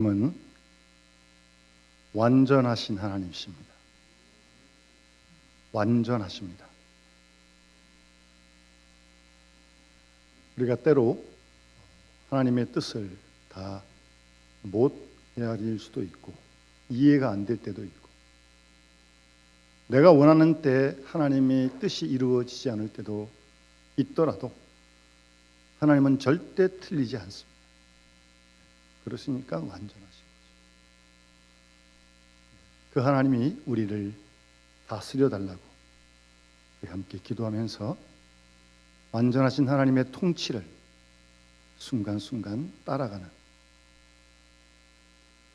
하나님은 완전하신 하나님이십니다. 완전하십니다. 우리가 때로 하나님의 뜻을 다 못 헤아릴 수도 있고 이해가 안 될 때도 있고, 내가 원하는 때 하나님의 뜻이 이루어지지 않을 때도 있더라도 하나님은 절대 틀리지 않습니다. 그렇으니까 완전하신 거죠. 그 하나님이 우리를 다스려 달라고 우리 함께 기도하면서 완전하신 하나님의 통치를 순간순간 따라가는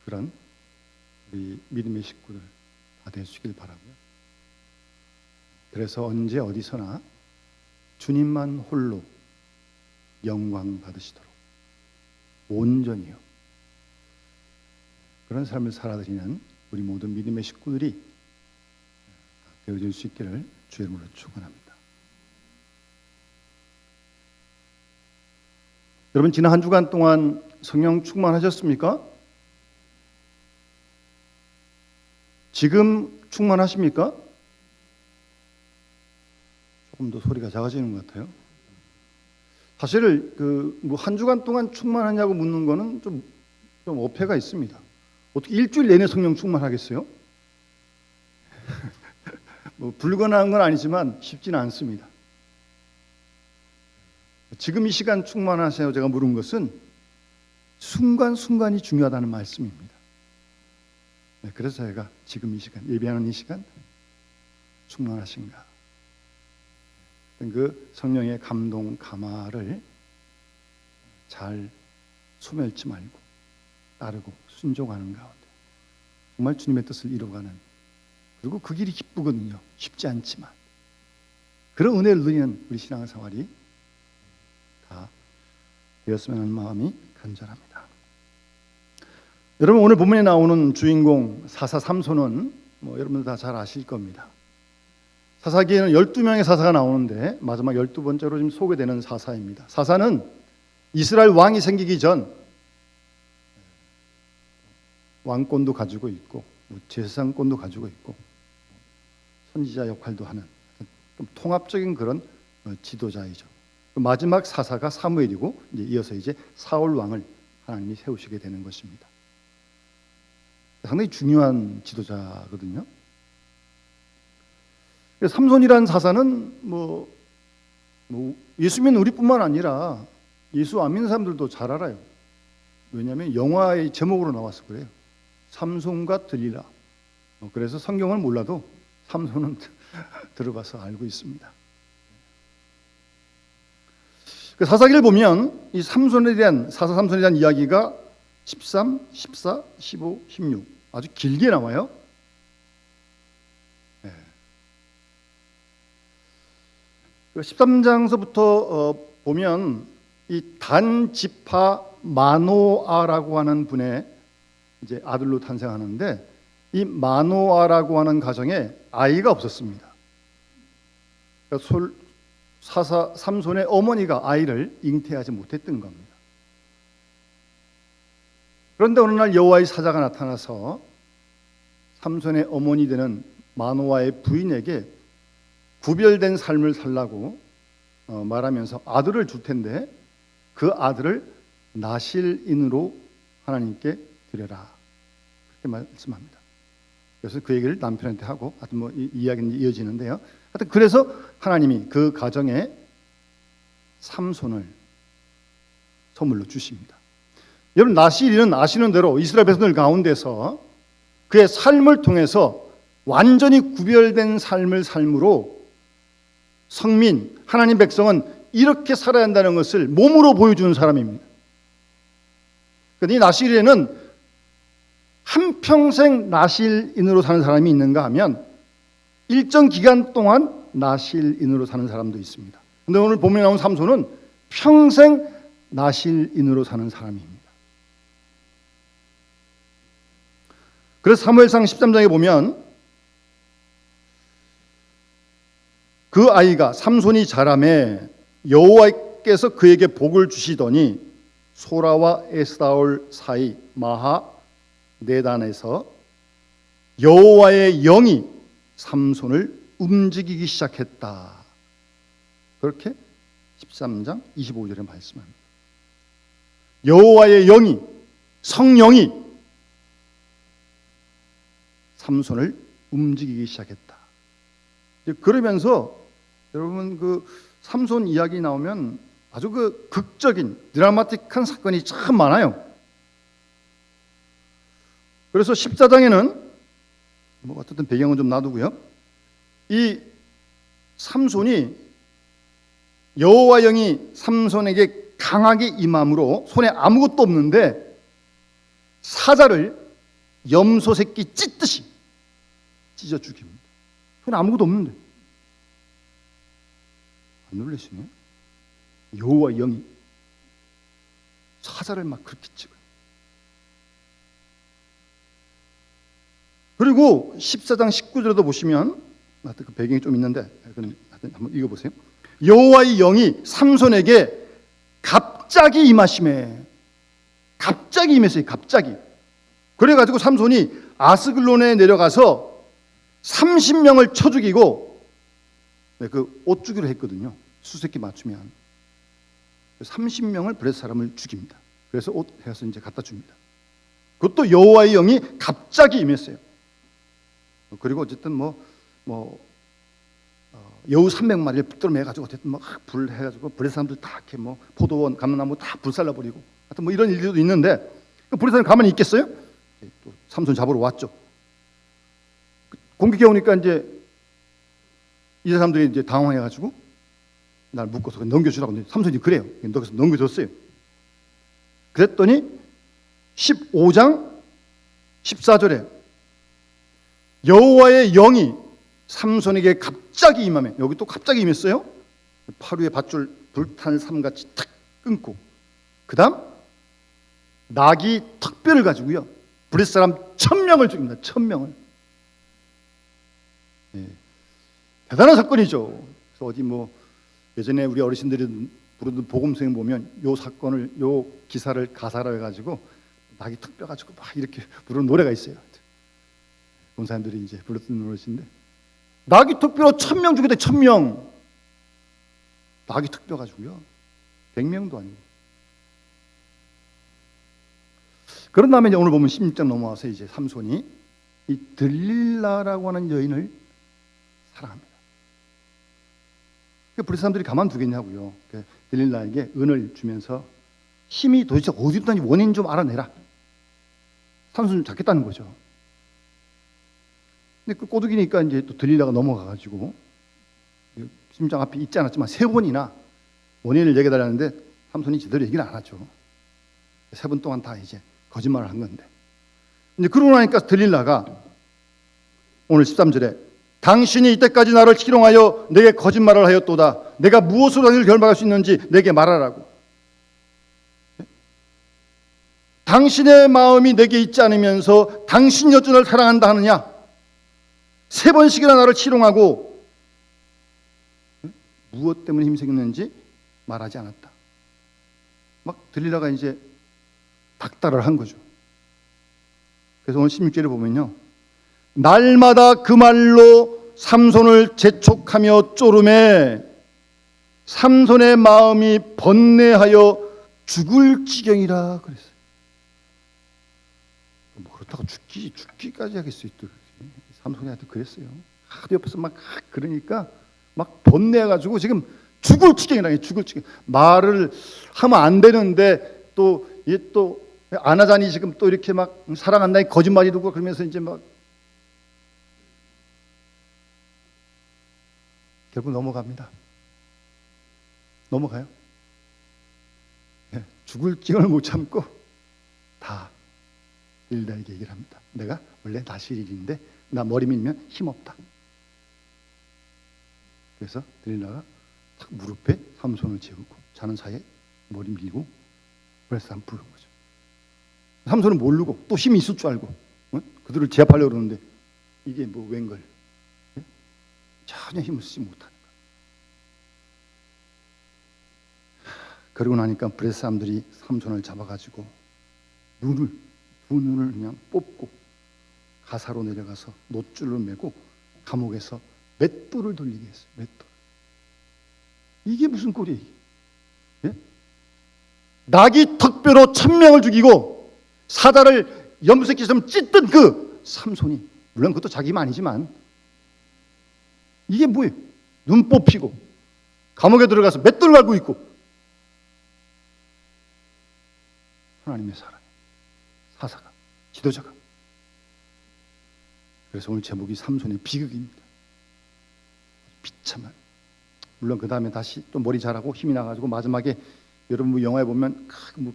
그런 우리 믿음의 식구들 다 되시길 바라고요. 그래서 언제 어디서나 주님만 홀로 영광 받으시도록 온전히요 그런 삶을 살아드리는 우리 모든 믿음의 식구들이 되어질 수 있기를 주의 이름으로 축원합니다. 여러분, 지난 한 주간 동안 성령 충만하셨습니까? 지금 충만하십니까? 조금 더 소리가 작아지는 것 같아요. 사실 한 주간 동안 충만하냐고 묻는 거는 좀 어폐가 있습니다. 어떻게 일주일 내내 성령 충만하겠어요? 불가능한 건 아니지만 쉽지는 않습니다. 지금 이 시간 충만하세요? 제가 물은 것은 순간순간이 중요하다는 말씀입니다. 그래서 제가 지금 이 시간, 예배하는 이 시간 충만하신가? 그 성령의 감동, 감화를 잘 소멸치 말고 따르고 순종하는 가운데 정말 주님의 뜻을 이루어가는, 그리고 그 길이 기쁘거든요. 쉽지 않지만 그런 은혜를 누리는 우리 신앙생활이 다 되었으면 하는 마음이 간절합니다. 여러분, 오늘 본문에 나오는 주인공 사사 삼손은 여러분들 다 잘 아실 겁니다. 사사기에는 12명의 사사가 나오는데 마지막 12번째로 지금 소개되는 사사입니다. 사사는 이스라엘 왕이 생기기 전 왕권도 가지고 있고 제사장권도 가지고 있고 선지자 역할도 하는 좀 통합적인 그런 지도자이죠. 마지막 사사가 사무엘이고 이어서 이제 사울 왕을 하나님이 세우시게 되는 것입니다. 상당히 중요한 지도자거든요. 삼손이라는 사사는 예수 믿는 우리뿐만 아니라 예수 안 믿는 사람들도 잘 알아요. 왜냐하면 영화의 제목으로 나와서 그래요. 삼손과 들릴라. 그래서 성경을 몰라도 삼손은 들어봐서 알고 있습니다. 그 사사기를 보면 이 삼손에 대한, 사사 삼손에 대한 이야기가 13, 14, 15, 16 아주 길게 나와요. 13장서부터 보면 이 단지파 마노아라고 하는 분의 이제 아들로 탄생하는데, 이 마노아라고 하는 가정에 아이가 없었습니다. 그러니까 사사 삼손의 어머니가 아이를 잉태하지 못했던 겁니다. 그런데 어느 날 여호와의 사자가 나타나서 삼손의 어머니 되는 마노아의 부인에게 구별된 삶을 살라고 말하면서 아들을 줄 텐데 그 아들을 나실인으로 하나님께 드려라, 그렇게 말씀합니다. 그래서 그 얘기를 남편한테 하고, 하여튼 이 이야기는 이어지는데요. 하여튼 그래서 하나님이 그 가정에 삼손을 선물로 주십니다. 여러분, 나실인은 아시는 대로 이스라엘 백성들 가운데서 그의 삶을 통해서 완전히 구별된 삶을 삶으로 성민, 하나님 백성은 이렇게 살아야 한다는 것을 몸으로 보여주는 사람입니다. 그런데 이 나실인은 한평생 나실인으로 사는 사람이 있는가 하면 일정 기간 동안 나실인으로 사는 사람도 있습니다. 그런데 오늘 본문에 나온 삼손은 평생 나실인으로 사는 사람입니다. 그래서 사무엘상 13장에 보면 그 아이가 삼손이 자라매 여호와께서 그에게 복을 주시더니 소라와 에스다올 사이 마하 내단에서 여호와의 영이 삼손을 움직이기 시작했다. 그렇게 13장 25절에 말씀합니다. 여호와의 영이, 성령이 삼손을 움직이기 시작했다. 그러면서 여러분 그 삼손 이야기 나오면 아주 그 극적인 드라마틱한 사건이 참 많아요. 그래서 14장에는 뭐 어쨌든 배경은 좀 놔두고요. 이 삼손이 여호와 영이 삼손에게 강하게 임함으로 손에 아무것도 없는데 사자를 염소 새끼 찢듯이 찢어 죽입니다. 손에 아무것도 없는데. 안 놀라시네? 여호와 영이 사자를 막 그렇게 찍어요. 그리고 14장 19절에도 보시면 그 배경이 좀 있는데 한번 읽어보세요. 여호와의 영이 삼손에게 갑자기 임하심에, 갑자기 임했어요. 갑자기. 그래가지고 삼손이 아스글론에 내려가서 30명을 쳐 죽이고 그 옷 주기로 했거든요. 수세기 맞추면 30명을 블레셋 사람을 죽입니다. 그래서 옷 해서 이제 갖다 줍니다. 그것도 여호와의 영이 갑자기 임했어요. 그리고 어쨌든 여우 300마리를 붙들어 매가지고 어쨌든 불 해가지고 블레셋 사람들 다 이렇게 포도원, 감람나무 다 불살라버리고 하여튼 이런 일들도 있는데 블레셋 사람 가만히 있겠어요? 또 삼손 잡으러 왔죠. 공격해 오니까 이제 이 사람들이 이제 당황해가지고 날 묶어서 넘겨주라고. 삼손이 그래요. 그래서 넘겨줬어요. 그랬더니 15장 14절에 여호와의 영이 삼손에게 갑자기 임하며, 여기 또 갑자기 임했어요. 팔 위에 밧줄 불탄 삼같이 탁 끊고, 그 다음 나귀 턱뼈를 가지고요 블레셋 사람 1000명을 죽입니다. 1000명을. 예. 대단한 사건이죠. 그래서 어디 예전에 우리 어르신들이 부르던 복음서에 보면 요 사건을, 요 기사를 가사로 해가지고 나귀 턱뼈 가지고 막 이렇게 부르는 노래가 있어요. 본사님들이 이제 불렀던 노래인데, 나귀 턱뼈로 1000명 죽였대. 1000명. 나귀 턱뼈 가지고요 100명도 아니고. 그런 다음에 이제 오늘 보면 16장 넘어와서 이제 삼손이 이 들릴라라고 하는 여인을 사랑합니다. 블레셋 사람들이 가만두겠냐고요. 들릴라에게 은을 주면서 힘이 도대체 어디로 나는지 원인 좀 알아내라. 삼손 좀 잡겠다는 거죠. 근데 그 꼬드기니까 이제 또 들릴라가 넘어가가지고 16장 앞에 있지 않았지만 3번이나 원인을 얘기해달라는데 삼손이 제대로 얘기를 안 하죠. 3번 동안 다 이제 거짓말을 한 건데. 이제 그러고 나니까 들릴라가 오늘 13절에 당신이 이때까지 나를 희롱하여 내게 거짓말을 하였도다. 내가 무엇으로 당신을 결박할 수 있는지 내게 말하라고. 당신의 마음이 내게 있지 않으면서 당신 여전을 사랑한다 하느냐? 3번씩이나 나를 희롱하고 무엇 때문에 힘쓰였는지 말하지 않았다. 막 들릴라가 이제 닥달을 한 거죠. 그래서 오늘 16절에 보면요, 날마다 그 말로 삼손을 재촉하며 쪼르매 삼손의 마음이 번뇌하여 죽을 지경이라 그랬어요. 그렇다고 죽기까지 하겠어요. 또 삼손이한테 그랬어요. 하도 옆에서 막 그러니까 막 번뇌해가지고 지금 죽을 지경이라. 죽을 지경. 말을 하면 안 되는데 또 얘 또 안 하자니 지금 또 이렇게 막 사랑한다니 거짓말이고 그러면서 이제 막 결국 넘어갑니다. 넘어가요. 네, 죽을 지경을 못 참고 다 들릴라에게 얘기를 합니다. 내가 원래 나실인데 나 머리 밀면 힘없다. 그래서 들릴라가 탁 무릎에 삼손을 재우고 자는 사이에 머리 밀고 그래서 한 부른 거죠. 삼손은 모르고 또 힘이 있을 줄 알고 그들을 제압하려고 그러는데 이게 웬걸? 전혀 힘을 쓰지 못하는 거예요. 그러고 나니까 블레셋 사람들이 삼손을 잡아가지고 눈을 두 눈을 그냥 뽑고 가사로 내려가서 놋줄을 메고 감옥에서 맷돌을 돌리게 했어요. 맷돌. 이게 무슨 꼴이에요? 예? 낙이 턱뼈로 1000명을 죽이고 사자를 염소새끼처럼 찢던 그 삼손이, 물론 그것도 자기 힘 아니지만, 이게 뭐예요? 눈 뽑히고 감옥에 들어가서 맷돌을 갈고 있고, 하나님의 사람, 사사가, 지도자가. 그래서 오늘 제목이 삼손의 비극입니다. 비참한. 물론 그 다음에 다시 또 머리 자라고 힘이 나가지고 마지막에 여러분 뭐 영화에 보면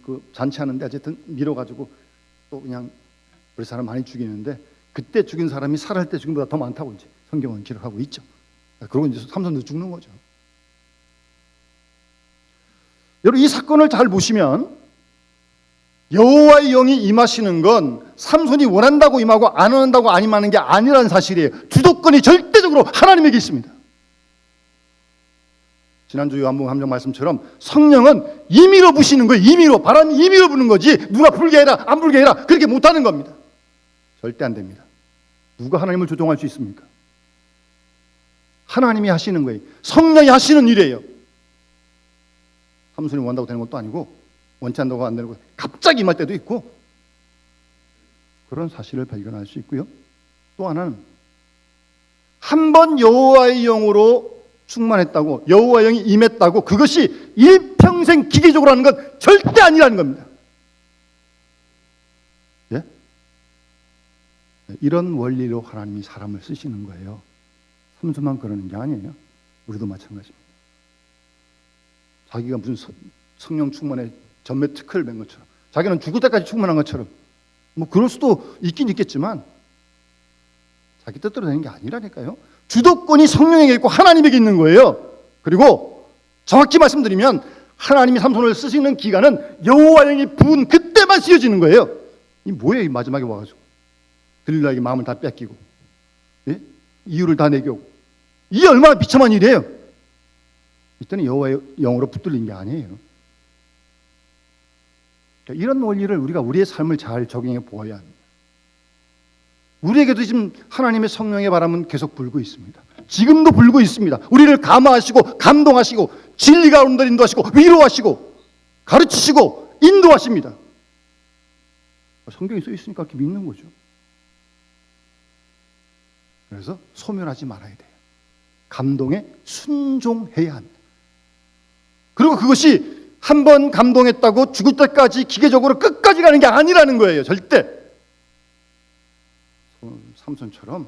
그 잔치하는데 어쨌든 밀어가지고 또 그냥 우리 사람 많이 죽이는데, 그때 죽인 사람이 살할 때 죽인 것보다 더 많다고 이제 성경은 기록하고 있죠. 그러고 이제 삼손도 죽는 거죠. 여러분, 이 사건을 잘 보시면 여호와의 영이 임하시는 건 삼손이 원한다고 임하고 안 원한다고 안 임하는 게 아니라는 사실이에요. 주도권이 절대적으로 하나님에게 있습니다. 지난주 요한복음 함정 말씀처럼 성령은 임의로 부시는 거예요. 임의로. 바람이 임의로 부는 거지 누가 불게 해라 안 불게 해라 그렇게 못하는 겁니다. 절대 안 됩니다. 누가 하나님을 조종할 수 있습니까? 하나님이 하시는 거예요. 성령이 하시는 일이에요. 삼손이 원한다고 되는 것도 아니고 원치 않다고 안 되는 거 갑자기 임할 때도 있고, 그런 사실을 발견할 수 있고요. 또 하나는 한 번 여호와의 영으로 충만했다고, 여호와의 영이 임했다고 그것이 일평생 기계적으로 하는 건 절대 아니라는 겁니다. 예? 이런 원리로 하나님이 사람을 쓰시는 거예요. 삼손만 그러는 게 아니에요. 우리도 마찬가지입니다. 자기가 무슨 성령 충만에 전매 특허를 낸 것처럼, 자기는 죽을 때까지 충만한 것처럼, 뭐 그럴 수도 있긴 있겠지만 자기 뜻대로 되는 게 아니라니까요. 주도권이 성령에게 있고 하나님에게 있는 거예요. 그리고 정확히 말씀드리면 하나님이 삼손을 쓰시는 기간은 여호와 영이 부은 그때만 쓰여지는 거예요. 이 뭐예요? 이 마지막에 와가지고 들릴라에게 마음을 다 뺏기고, 예? 이유를 다 내고, 이게 얼마나 비참한 일이에요. 이때는 여호와의 영으로 붙들린 게 아니에요. 이런 원리를 우리가 우리의 삶을 잘 적용해 보아야 합니다. 우리에게도 지금 하나님의 성령의 바람은 계속 불고 있습니다. 지금도 불고 있습니다. 우리를 감화하시고 감동하시고 진리 가운데 인도하시고 위로하시고 가르치시고 인도하십니다. 성경에 써 있으니까 그렇게 믿는 거죠. 그래서 소멸하지 말아야 돼요. 감동에 순종해야 합니다. 그리고 그것이 한 번 감동했다고 죽을 때까지 기계적으로 끝까지 가는 게 아니라는 거예요. 절대. 삼손처럼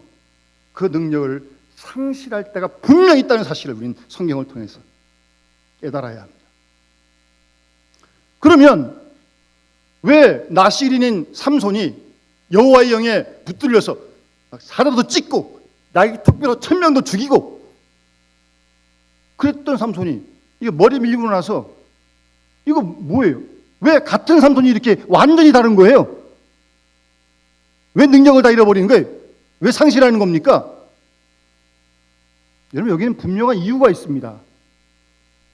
그 능력을 상실할 때가 분명히 있다는 사실을 우리는 성경을 통해서 깨달아야 합니다. 그러면 왜 나실인인 삼손이 여호와의 영에 붙들려서 사자도 찢고 나의 턱뼈로 1000명도 죽이고 그랬던 삼손이 이거 머리 밀리고 나서 이거 뭐예요? 왜 같은 삼손이 이렇게 완전히 다른 거예요? 왜 능력을 다 잃어버리는 거예요? 왜 상실하는 겁니까? 여러분, 여기는 분명한 이유가 있습니다.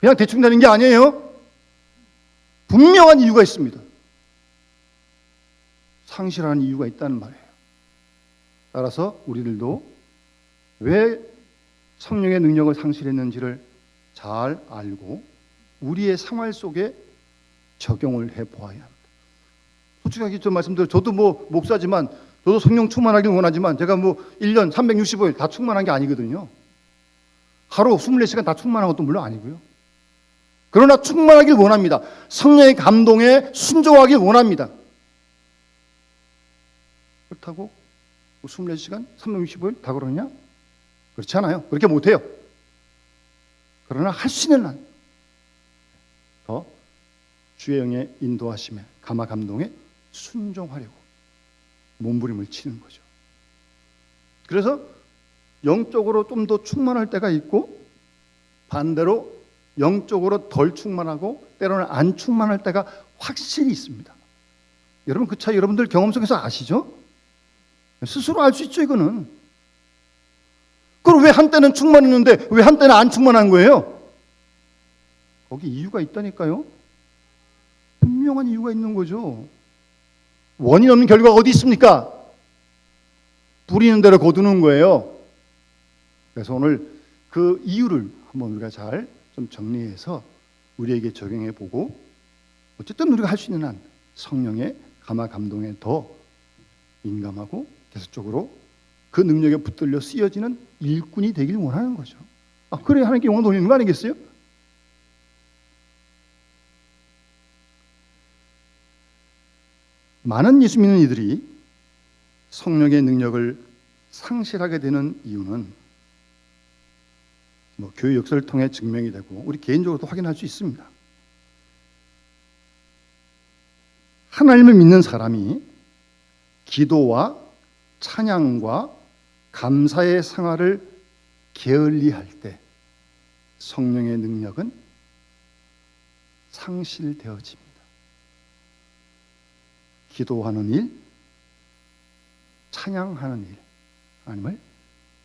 그냥 대충 되는 게 아니에요. 분명한 이유가 있습니다. 상실하는 이유가 있다는 말이에요. 따라서 우리들도 왜 성령의 능력을 상실했는지를 잘 알고 우리의 생활 속에 적용을 해보아야 합니다. 솔직하게 좀 말씀드려, 저도 뭐 목사지만 저도 성령 충만하길 원하지만 제가 뭐 1년 365일 다 충만한 게 아니거든요. 하루 24시간 다 충만한 것도 물론 아니고요. 그러나 충만하길 원합니다. 성령의 감동에 순종하길 원합니다. 그렇다고 24시간 365일 다 그러냐? 그렇지 않아요. 그렇게 못해요. 그러나 할 수 있는 한 더 주의 영의 인도하심에 감화 감동에 순종하려고 몸부림을 치는 거죠. 그래서 영적으로 좀 더 충만할 때가 있고 반대로 영적으로 덜 충만하고 때로는 안 충만할 때가 확실히 있습니다. 여러분, 그 차이 여러분들 경험 속에서 아시죠? 스스로 알 수 있죠, 이거는. 그럼 왜 한때는 충만했는데 왜 한때는 안 충만한 거예요? 거기 이유가 있다니까요. 분명한 이유가 있는 거죠. 원인 없는 결과가 어디 있습니까? 뿌리는 대로 거두는 거예요. 그래서 오늘 그 이유를 한번 우리가 잘 좀 정리해서 우리에게 적용해 보고, 어쨌든 우리가 할 수 있는 한 성령의 감화 감동에 더 민감하고 계속적으로 그 능력에 붙들려 쓰여지는 일꾼이 되길 원하는 거죠. 그래 하나님께 영광 돌리는 거 아니겠어요? 많은 예수 믿는 이들이 성령의 능력을 상실하게 되는 이유는 교회 역사를 통해 증명이 되고 우리 개인적으로도 확인할 수 있습니다. 하나님을 믿는 사람이 기도와 찬양과 감사의 생활을 게을리할 때 성령의 능력은 상실되어집니다. 기도하는 일, 찬양하는 일, 하나님을,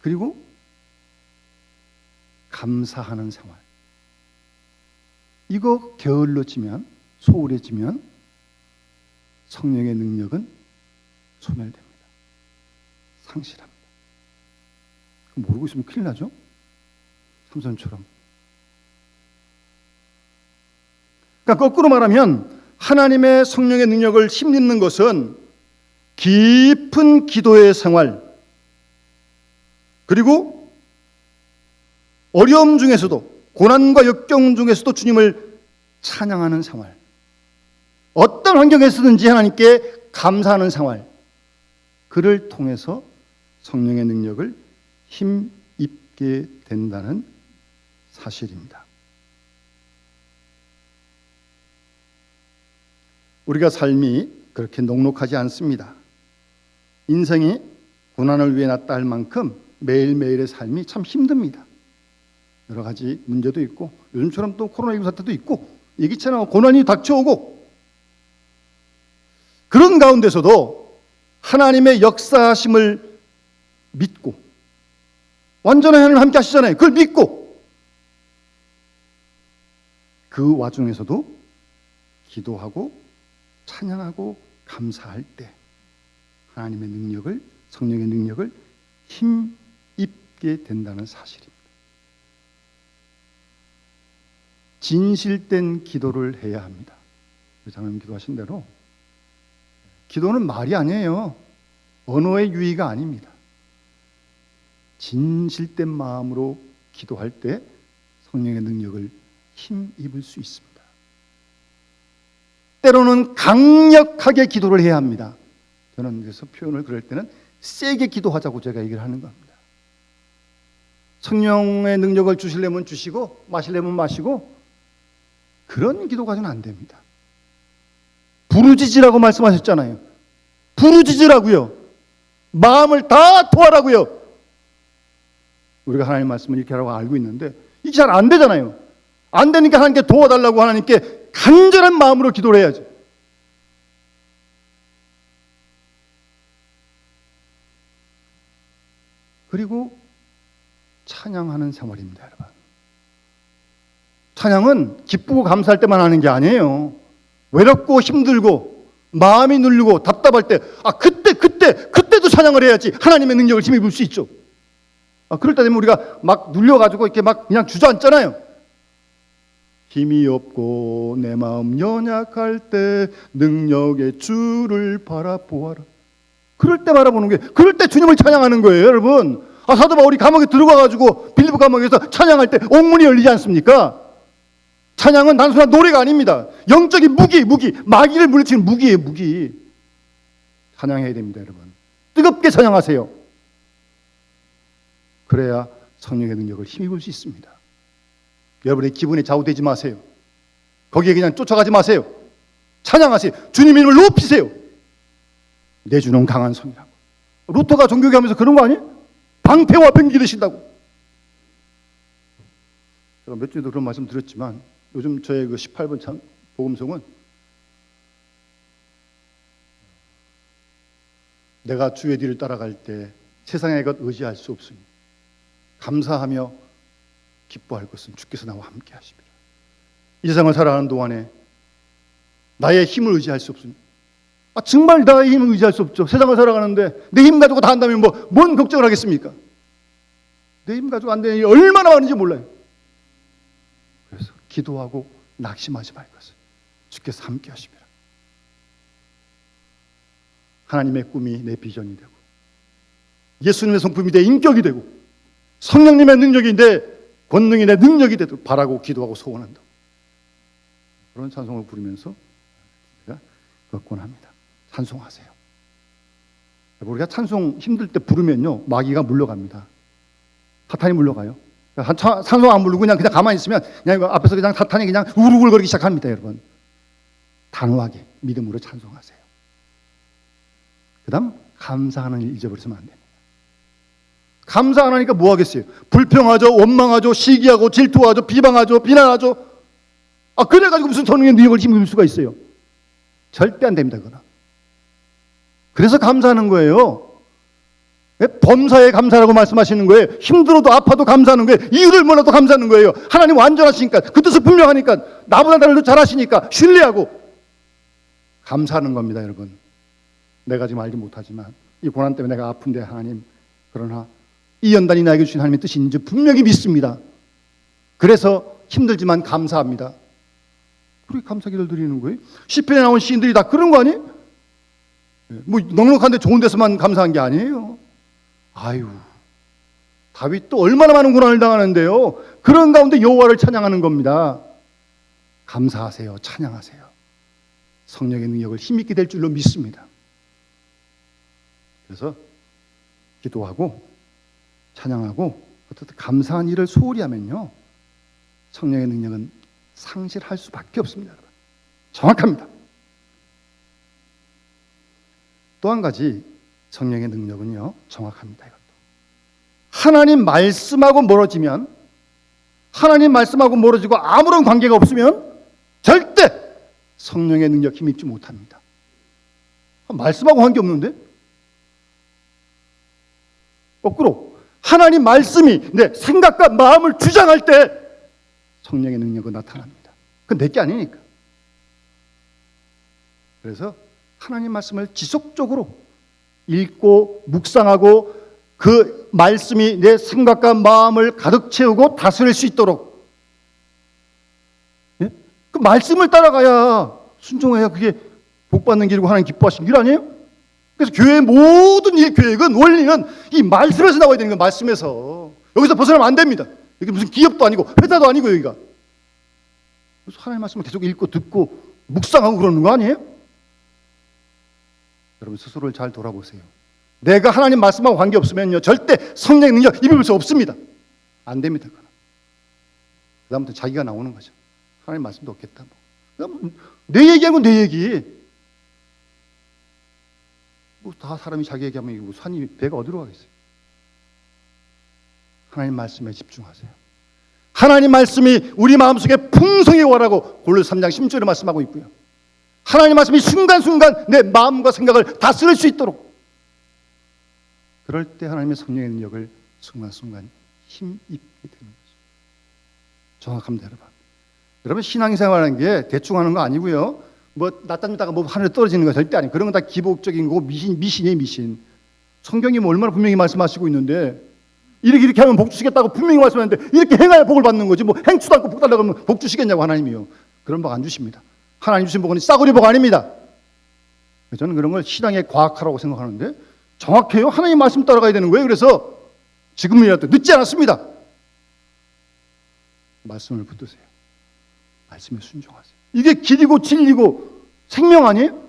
그리고 감사하는 생활, 이거 게을러지면, 소홀해지면 성령의 능력은 소멸됩니다. 상실합니다. 모르고 있으면 큰일 나죠? 삼손처럼. 그러니까 거꾸로 말하면 하나님의 성령의 능력을 힘입는 것은 깊은 기도의 생활, 그리고 어려움 중에서도, 고난과 역경 중에서도 주님을 찬양하는 생활, 어떤 환경에서든지 하나님께 감사하는 생활, 그를 통해서 성령의 능력을 힘입게 된다는 사실입니다. 우리가 삶이 그렇게 녹록하지 않습니다. 인생이 고난을 위해 났다 할 만큼 매일매일의 삶이 참 힘듭니다. 여러 가지 문제도 있고, 요즘처럼 또 코로나19 사태도 있고, 예기치 않은 고난이 닥쳐오고, 그런 가운데서도 하나님의 역사하심을 믿고, 완전한 하나님 함께 하시잖아요. 그걸 믿고, 그 와중에서도 기도하고 찬양하고 감사할 때 하나님의 능력을, 성령의 능력을 힘입게 된다는 사실입니다. 진실된 기도를 해야 합니다. 장로님 기도하신 대로 기도는 말이 아니에요. 언어의 유희가 아닙니다. 진실된 마음으로 기도할 때 성령의 능력을 힘입을 수 있습니다. 때로는 강력하게 기도를 해야 합니다. 저는 그래서 표현을 그럴 때는 세게 기도하자고 제가 얘기를 하는 겁니다. 성령의 능력을 주시려면 주시고 마시려면 마시고, 그런 기도 가지고는 안 됩니다. 부르짖으라고 말씀하셨잖아요. 부르짖으라고요. 마음을 다 토하라고요. 우리가 하나님 말씀을 이렇게 하라고 알고 있는데 이게 잘 안 되잖아요. 안 되니까 하나님께 도와달라고 하나님께 간절한 마음으로 기도를 해야죠. 그리고 찬양하는 생활입니다, 여러분. 찬양은 기쁘고 감사할 때만 하는 게 아니에요. 외롭고 힘들고 마음이 눌리고 답답할 때, 그때도 찬양을 해야지 하나님의 능력을 힘입을 수 있죠. 그럴 때 되면 우리가 막 눌려가지고 이렇게 막 그냥 주저앉잖아요. 힘이 없고 내 마음 연약할 때 능력의 주를 바라보아라. 그럴 때 바라보는 게, 그럴 때 주님을 찬양하는 거예요, 여러분. 사도 바울이 감옥에 들어가가지고 빌립보 감옥에서 찬양할 때 옥문이 열리지 않습니까? 찬양은 단순한 노래가 아닙니다. 영적인 무기, 마귀를 물리치는 무기예요, 무기. 찬양해야 됩니다, 여러분. 뜨겁게 찬양하세요. 그래야 성령의 능력을 힘입을 수 있습니다. 여러분의 기분에 좌우되지 마세요. 거기에 그냥 쫓아가지 마세요. 찬양하세요. 주님 이름을 높이세요. 내 주는 강한 성이라고. 루터가 종교개 하면서 그런 거 아니에요? 방패와 병기 드신다고. 제가 몇 주에도 그런 말씀 드렸지만, 요즘 저의 그 18번 복음송은 내가 주의 뒤를 따라갈 때 세상의 것 의지할 수 없으니 감사하며 기뻐할 것은 주께서 나와 함께 하십니다. 이 세상을 살아가는 동안에 나의 힘을 의지할 수 없으니 정말 나의 힘을 의지할 수 없죠. 세상을 살아가는데 내 힘 가지고 다 한다면 뭔 걱정을 하겠습니까? 내 힘 가지고 안 되는 일이 얼마나 많은지 몰라요. 그래서 기도하고 낙심하지 말 것을 주께서 함께 하십니다. 하나님의 꿈이 내 비전이 되고, 예수님의 성품이 내 인격이 되고, 성령님의 능력이 내 권능이 내 능력이 되도록 바라고 기도하고 소원한다. 그런 찬송을 부르면서 제가 권합니다. 찬송하세요. 우리가 찬송 힘들 때 부르면요, 마귀가 물러갑니다. 사탄이 물러가요. 찬송 안 부르고 그냥 가만히 있으면 그냥 앞에서 그냥 사탄이 그냥 우르글거리기 시작합니다. 여러분, 단호하게 믿음으로 찬송하세요. 그다음 감사하는 일 잊어버리면 안 됩니다. 감사 안 하니까 뭐 하겠어요? 불평하죠, 원망하죠, 시기하고 질투하죠, 비방하죠, 비난하죠. 그래가지고 무슨 성령의 능력을 힘을 수가 있어요? 절대 안 됩니다. 그거는. 그래서 감사하는 거예요. 범사에 감사라고 말씀하시는 거예요. 힘들어도 아파도 감사하는 거예요. 이유를 몰라도 감사하는 거예요. 하나님 완전하시니까, 그 뜻을 분명하니까, 나보다 나를 잘 아시니까 신뢰하고 감사하는 겁니다. 여러분, 내가 지금 알지 못하지만 이 고난 때문에 내가 아픈데 하나님, 그러나 이 연단이 나에게 주신 하나님의 뜻이 있는지 분명히 믿습니다. 그래서 힘들지만 감사합니다. 그렇게 감사기를 드리는 거예요. 시편에 나온 시인들이 다 그런 거 아니에요? 넉넉한데 좋은 데서만 감사한 게 아니에요. 다윗도 얼마나 많은 고난을 당하는데요. 그런 가운데 여호와를 찬양하는 겁니다. 감사하세요. 찬양하세요. 성령의 능력을 힘있게 될 줄로 믿습니다. 그래서 기도하고 찬양하고 어떻든 감사한 일을 소홀히 하면요, 성령의 능력은 상실할 수밖에 없습니다. 여러분, 정확합니다. 또 한 가지 성령의 능력은요, 정확합니다. 이것도 하나님 말씀하고 멀어지면, 하나님 말씀하고 멀어지고 아무런 관계가 없으면 절대 성령의 능력 힘입지 못합니다. 말씀하고 관계 없는데? 거꾸로 하나님 말씀이 내 생각과 마음을 주장할 때 성령의 능력은 나타납니다. 그건 내게 아니니까. 그래서 하나님 말씀을 지속적으로 읽고 묵상하고 그 말씀이 내 생각과 마음을 가득 채우고 다스릴 수 있도록, 그 말씀을 따라가야, 순종해야 그게 복받는 길이고 하나님 기뻐하시는 길 아니에요? 그래서 교회의 모든 일 계획은, 원리는 이 말씀에서 나와야 되는 거예요. 말씀에서. 여기서 벗어나면 안 됩니다. 이게 무슨 기업도 아니고 회사도 아니고 여기가. 그래서 하나님 말씀을 계속 읽고 듣고 묵상하고 그러는 거 아니에요? 여러분 스스로를 잘 돌아보세요. 내가 하나님 말씀하고 관계없으면요, 절대 성령의 능력 입을 수 없습니다. 안 됩니다. 그건. 그다음부터 자기가 나오는 거죠. 하나님 말씀도 없겠다. 내 얘기하면 내 얘기. 다 사람이 자기 얘기하면 이거 산이 배가 어디로 가겠어요? 하나님 말씀에 집중하세요. 하나님 말씀이 우리 마음속에 풍성히 와라고 골로새 3장 10절에 말씀하고 있고요. 하나님 말씀이 순간순간 내 마음과 생각을 다스릴 수 있도록, 그럴 때 하나님의 성령의 능력을 순간순간 힘입게 되는 거죠. 정확합니다. 여러분 신앙생활하는 게 대충 하는 거 아니고요, 낮잠자다가 하늘에 떨어지는 거 절대 아니에요. 그런 건 다 기복적인 거고 미신이에요. 미신. 성경이 얼마나 분명히 말씀하시고 있는데, 이렇게 하면 복 주시겠다고 분명히 말씀하는데, 이렇게 행해야 복을 받는 거지, 행추도 않고 복 달라고 하면 복 주시겠냐고. 하나님이요, 그런 복 안 주십니다. 하나님 주신 복은 싸구려 복 아닙니다. 저는 그런 걸 신앙의 과학화라고 생각하는데, 정확해요. 하나님 말씀 따라가야 되는 거예요. 그래서 지금이라도 늦지 않았습니다. 말씀을 붙드세요. 말씀에 순종하세요. 이게 길이고 진리고 생명 아니에요?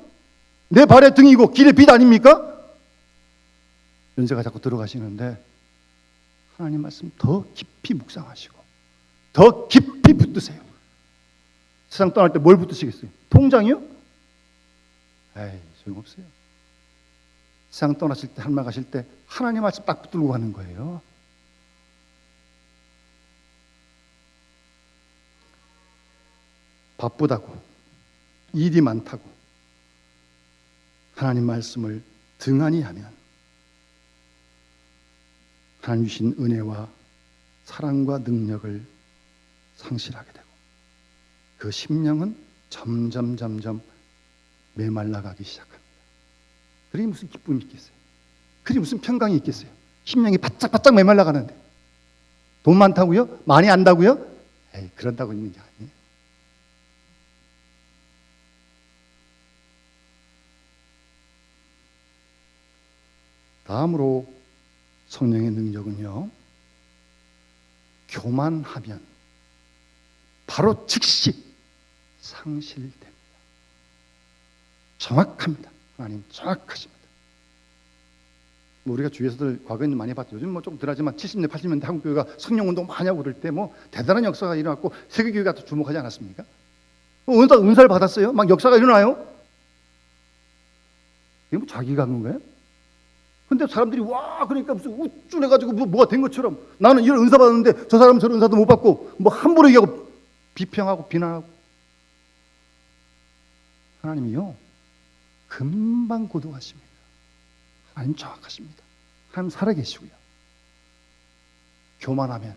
내 발의 등이고 길의 빛 아닙니까? 연세가 자꾸 들어가시는데 하나님 말씀 더 깊이 묵상하시고 더 깊이 붙드세요. 세상 떠날 때 뭘 붙드시겠어요? 통장이요? 에이, 소용없어요. 세상 떠나실 때, 하늘 가실 때 하나님 말씀 딱 붙들고 가는 거예요. 바쁘다고, 일이 많다고 하나님 말씀을 등한히 하면 하나님 주신 은혜와 사랑과 능력을 상실하게 되고, 그 심령은 점점 메말라가기 시작합니다. 그러니 무슨 기쁨이 있겠어요? 그리 무슨 평강이 있겠어요? 심령이 바짝바짝 메말라 가는데 돈 많다고요? 많이 안다고요? 에이, 그런다고 있는 게 아니에요. 다음으로 성령의 능력은요, 교만하면 바로 즉시 상실됩니다. 정확합니다. 하나님 정확하십니다. 뭐 우리가 주위에서들 과거에는 많이 봤죠. 요즘 뭐 조금 덜하지만 70년, 80년대 한국교회가 성령운동 많이 하고 그럴 때 뭐 대단한 역사가 일어났고 세계교회가 또 주목하지 않았습니까? 은사를 받았어요. 막 역사가 일어나요. 이게 뭐 자기가 한 거예요? 근데 사람들이 와 그러니까 무슨 우쭐해가지고 뭐가 된 것처럼 나는 이런 은사 받았는데 저 사람은 저런 은사도 못 받고 뭐 함부로 얘기하고 비평하고 비난하고. 하나님이요 금방 고도하십니다. 하나님 정확하십니다. 하나님 살아계시고요. 교만하면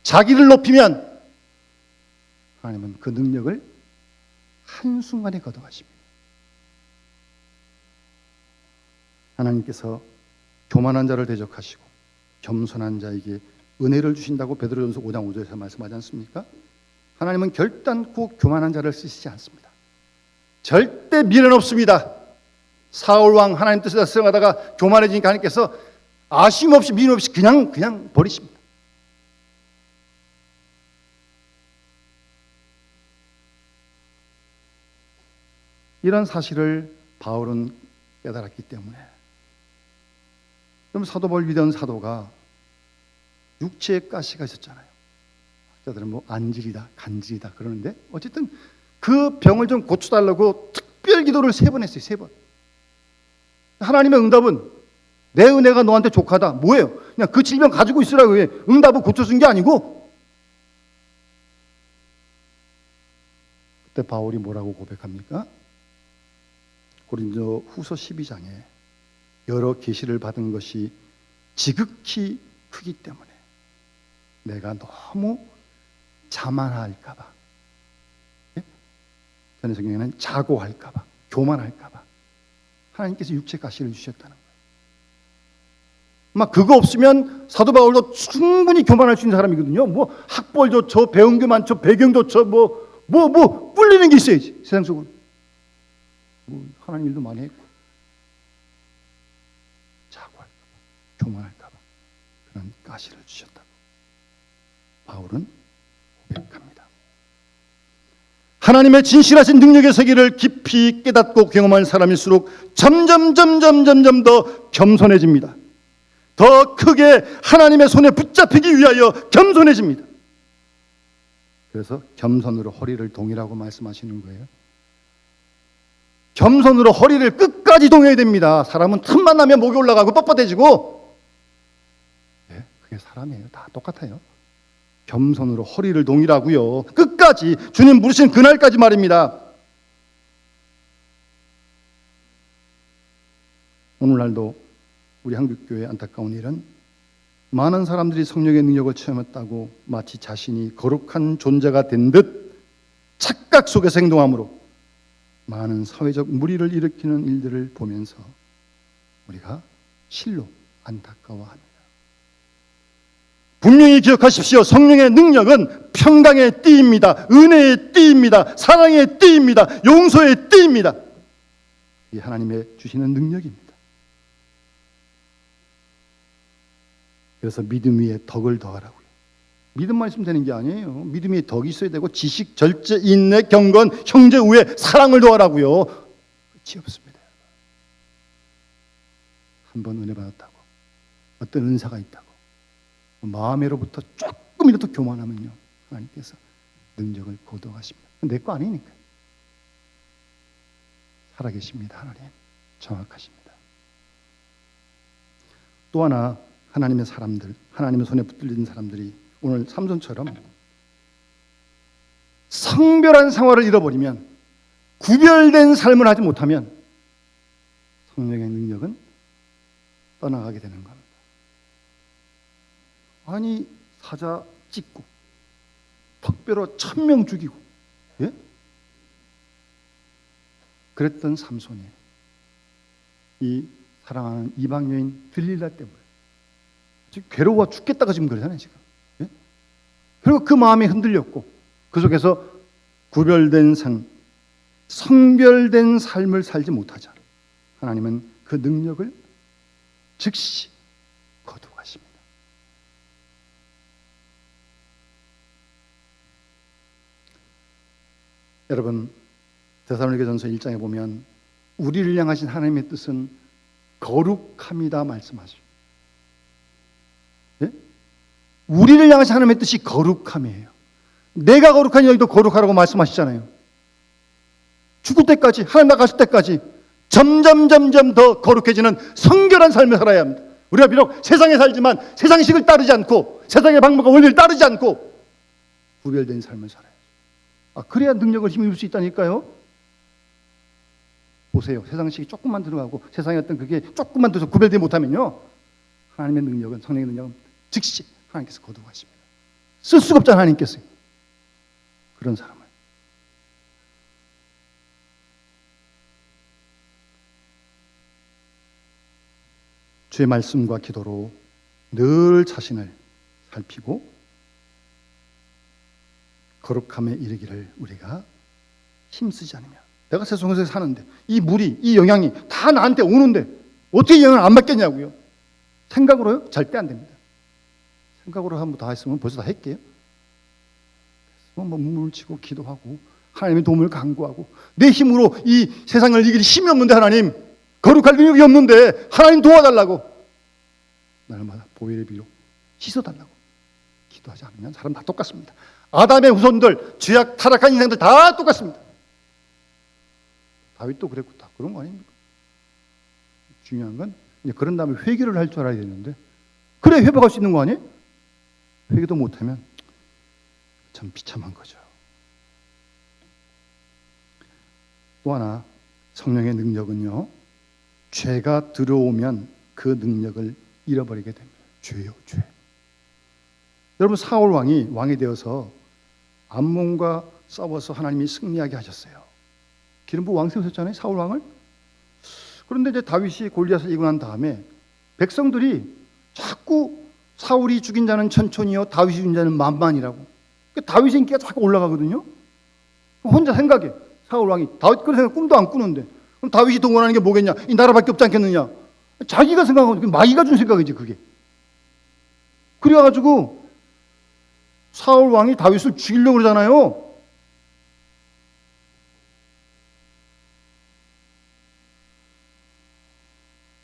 자기를 높이면 하나님은 그 능력을 한순간에 거둬가십니다. 하나님께서 교만한 자를 대적하시고 겸손한 자에게 은혜를 주신다고 베드로전서 5장 5절에서 말씀하지 않습니까? 하나님은 결단코 교만한 자를 쓰시지 않습니다. 절대 미련 없습니다. 사울 왕 하나님 뜻에 수행하다가 교만해지니까 하나님께서 아쉬움 없이 미련 없이 그냥 버리십니다. 이런 사실을 바울은 깨달았기 때문에 그럼 사도 바울 위대한 사도가 육체의 가시가 있었잖아요. 학자들은 뭐 안질이다 간질이다 그러는데 어쨌든 그 병을 좀 고쳐달라고 특별 기도를 3번 했어요. 3번. 하나님의 응답은 내 은혜가 너한테 족하다. 뭐예요? 그냥 그 질병 가지고 있으라고 해. 응답을 고쳐준 게 아니고. 그때 바울이 뭐라고 고백합니까? 고린도 후서 12장에 여러 계시를 받은 것이 지극히 크기 때문에 내가 너무 자만할까 봐, 전에 성경에는 자고할까 봐, 교만할까 봐 하나님께서 육체 가시를 주셨다는 거예요. 막 그거 없으면 사도 바울도 충분히 교만할 수 있는 사람이거든요. 뭐 학벌 좋죠, 배운 게 많죠, 배경 좋죠, 뭐 뿔리는 게 있어야지 세상 속으로. 뭐 하나님 일도 많이 했고 자고할까 봐, 교만할까 봐 그런 가시를 주셨다고 바울은 고백합니다. 하나님의 진실하신 능력의 세계를 깊이 깨닫고 경험한 사람일수록 점점 더 겸손해집니다. 더 크게 하나님의 손에 붙잡히기 위하여 겸손해집니다. 그래서 겸손으로 허리를 동이라고 말씀하시는 거예요. 겸손으로 허리를 끝까지 동여야 됩니다. 사람은 틈만 나면 목이 올라가고 뻣뻣해지고, 네, 그게 사람이에요. 다 똑같아요. 겸손으로 허리를 동이라고요. 끝까지 주님 부르신 그날까지 말입니다. 오늘날도 우리 한국교회의 안타까운 일은 많은 사람들이 성령의 능력을 체험했다고 마치 자신이 거룩한 존재가 된 듯 착각 속에서 행동함으로 많은 사회적 무리를 일으키는 일들을 보면서 우리가 실로 안타까워합니다. 분명히 기억하십시오. 성령의 능력은 평강의 띠입니다. 은혜의 띠입니다. 사랑의 띠입니다. 용서의 띠입니다. 이 하나님의 주시는 능력입니다. 그래서 믿음 위에 덕을 더하라고요. 믿음만 있으면 되는 게 아니에요. 믿음 위에 덕이 있어야 되고 지식, 절제, 인내, 경건, 형제 우애, 사랑을 더하라고요. 끝이 없습니다. 한 번 은혜 받았다고, 어떤 은사가 있다고 마음으로부터 조금이라도 교만하면요, 하나님께서 능력을 거둬가십니다. 내 거 아니니까. 살아계십니다. 하나님 정확하십니다. 또 하나 하나님의 사람들, 하나님의 손에 붙들린 사람들이 오늘 삼손처럼 성별한 생활을 잃어버리면, 구별된 삶을 하지 못하면 성령의 능력은 떠나가게 되는 겁니다. 아니 사자 찍고 턱뼈로 1000명 죽이고, 예? 그랬던 삼손이 이 사랑하는 이방 여인 들릴라 때문에 지금 괴로워 죽겠다가 지금 그러잖아요 지금. 예? 그리고 그 마음이 흔들렸고 그 속에서 구별된 성별된 삶을 살지 못하자 하나님은 그 능력을 즉시 거두어 가십니다. 여러분, 데살로니가전서 1장에 보면 우리를 향하신 하나님의 뜻은 거룩함이다 말씀하시죠. 예? 우리를 향하신 하나님의 뜻이 거룩함이에요. 내가 거룩하니 너희도 거룩하라고 말씀하시잖아요. 죽을 때까지, 하나님 나가실 때까지 점점 더 거룩해지는 성결한 삶을 살아야 합니다. 우리가 비록 세상에 살지만 세상식을 따르지 않고 세상의 방법과 원리를 따르지 않고 구별된 삶을 살아야 해요. 그래야 능력을 힘입을 수 있다니까요. 보세요. 세상식이 조금만 들어가고 세상의 어떤 그게 조금만 들어서 구별되지 못하면요, 하나님의 능력은, 성령의 능력은 즉시 하나님께서 거두어가십니다. 쓸 수가 없잖아요, 하나님께서. 그런 사람을. 주의 말씀과 기도로 늘 자신을 살피고 거룩함에 이르기를 우리가 힘쓰지 않으면, 내가 세상에서 사는데 이 물이, 이 영향이 다 나한테 오는데 어떻게 영향을 안 받겠냐고요. 생각으로요? 절대 안 됩니다. 생각으로 한번 다 했으면 벌써 다 했게요. 몸을 치고 기도하고 하나님의 도움을 간구하고, 내 힘으로 이 세상을 이길 힘이 없는데, 하나님 거룩할 능력이 없는데 하나님 도와달라고 날마다 보혈의 비로 씻어달라고 기도하지 않으면 사람 다 똑같습니다. 아담의 후손들, 죄악 타락한 인생들 다 똑같습니다. 다윗도 그랬고 다 그런 거 아닙니까? 중요한 건 이제 그런 다음에 회개를 할 줄 알아야 되는데, 그래 회복할 수 있는 거 아니에요? 회개도 못하면 참 비참한 거죠. 또 하나, 성령의 능력은요, 죄가 들어오면 그 능력을 잃어버리게 됩니다. 죄요, 죄. 여러분, 사울 왕이 되어서 암몬과 싸워서 하나님이 승리하게 하셨어요. 기름부 왕 세우셨잖아요, 사울 왕을. 그런데 이제 다윗이 골리앗을 이기고 난 다음에 백성들이 자꾸 사울이 죽인 자는 천천히요, 다윗이 죽인 자는 만만이라고. 다윗의 인기가 자꾸 올라가거든요. 혼자 생각해. 사울 왕이 다윗 그런 생각 꿈도 안 꾸는데, 그럼 다윗이 동원하는 게 뭐겠냐? 이 나라밖에 없지 않겠느냐? 자기가 생각하고 마귀가 준 생각이지 그게. 그래가지고 사울 왕이 다윗을 죽이려고 그러잖아요.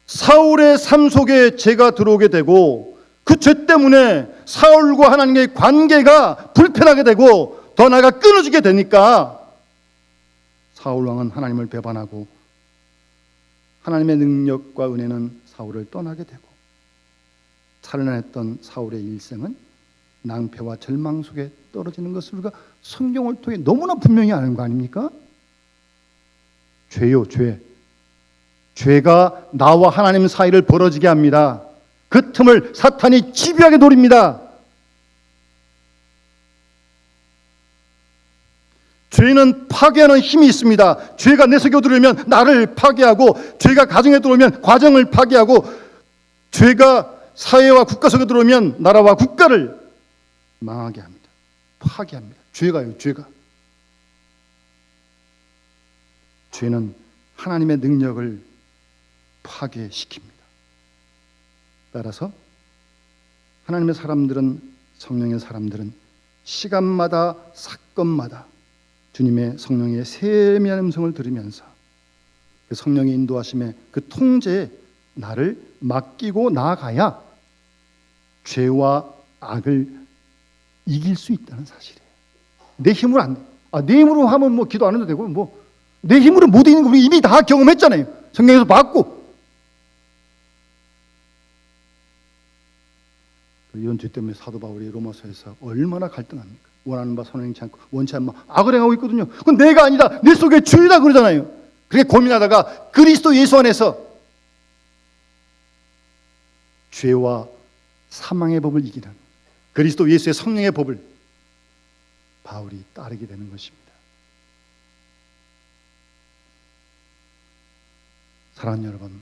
사울의 삶 속에 죄가 들어오게 되고, 그 죄 때문에 사울과 하나님의 관계가 불편하게 되고 더 나아가 끊어지게 되니까 사울 왕은 하나님을 배반하고 하나님의 능력과 은혜는 사울을 떠나게 되고, 찬란했던 사울의 일생은 낭패와 절망 속에 떨어지는 것을 우리가 성경을 통해 너무나 분명히 아는 거 아닙니까? 죄요, 죄. 죄가 나와 하나님 사이를 벌어지게 합니다. 그 틈을 사탄이 집요하게 노립니다. 죄는 파괴하는 힘이 있습니다. 죄가 내 속에 들어오면 나를 파괴하고, 죄가 가정에 들어오면 가정을 파괴하고, 죄가 사회와 국가 속에 들어오면 나라와 국가를 망하게 합니다. 파괴합니다. 죄가요, 죄가. 죄는 하나님의 능력을 파괴시킵니다. 따라서 하나님의 사람들은, 성령의 사람들은 시간마다 사건마다 주님의 성령의 세미한 음성을 들으면서 그 성령의 인도하심에, 그 통제에 나를 맡기고 나아가야 죄와 악을 이길 수 있다는 사실이에요. 내 힘으로 안 돼. 내 힘으로 하면 뭐 기도 안 해도 되고, 내 힘으로 못 이기는 거 우리 이미 다 경험했잖아요. 성경에서 봤고. 이런 죄 때문에 사도 바울이 로마서에서 얼마나 갈등합니까? 원하는 바 선행치 않고 원치 않는 바 악을 행하고 있거든요. 그건 내가 아니다, 내 속에 죄다 그러잖아요. 그렇게 고민하다가 그리스도 예수 안에서 죄와 사망의 법을 이기는 그리스도 예수의 성령의 법을 바울이 따르게 되는 것입니다. 사랑하는 여러분,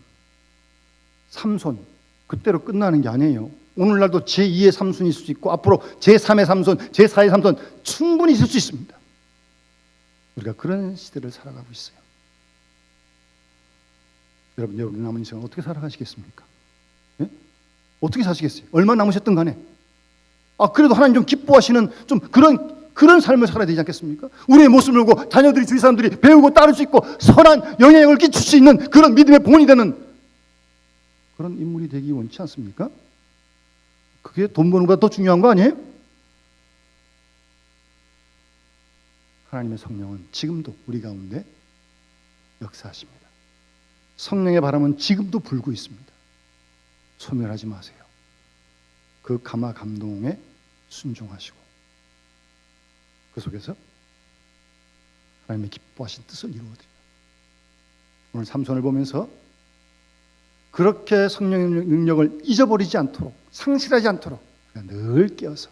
삼손 그때로 끝나는 게 아니에요. 오늘날도 제2의 삼손이 있을 수 있고 앞으로 제3의 삼손, 제4의 삼손 충분히 있을 수 있습니다. 우리가 그런 시대를 살아가고 있어요. 여러분, 여러분 남은 인생을 어떻게 살아가시겠습니까? 예? 어떻게 사시겠어요? 얼마 남으셨든 간에 그래도 하나님 좀 기뻐하시는 좀 그런 삶을 살아야 되지 않겠습니까? 우리의 모습을 보고 자녀들이, 주위 사람들이 배우고 따를 수 있고 선한 영향력을 끼칠 수 있는 그런 믿음의 본이 되는 그런 인물이 되기 원치 않습니까? 그게 돈 버는 것보다 더 중요한 거 아니에요? 하나님의 성령은 지금도 우리 가운데 역사하십니다. 성령의 바람은 지금도 불고 있습니다. 소멸하지 마세요. 그 감화 감동에 순종하시고 그 속에서 하나님의 기뻐하신 뜻을 이루어드려요. 오늘 삼손을 보면서 그렇게 성령의 능력을 잊어버리지 않도록, 상실하지 않도록 늘 깨어서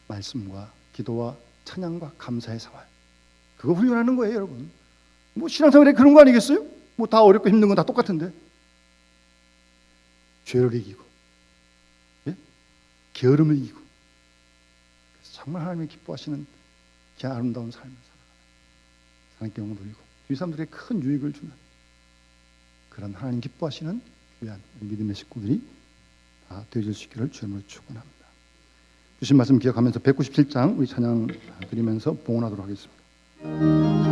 말씀과 기도와 찬양과 감사의 생활, 그거 훈련하는 거예요, 여러분. 뭐 신앙생활에 그런 거 아니겠어요? 뭐 다 어렵고 힘든 건 다 똑같은데. 죄를 이기고, 예? 게으름을 이기고, 그래서 정말 하나님이 기뻐하시는 그 아름다운 삶을 살아가는, 하나님께 영광 돌리고 이 사람들에게 큰 유익을 주는 그런 하나님 기뻐하시는 귀한 믿음의 식구들이 다 되어질 수 있기를 주님으로 축원합니다. 주신 말씀 기억하면서 197장 우리 찬양 드리면서 봉헌하도록 하겠습니다.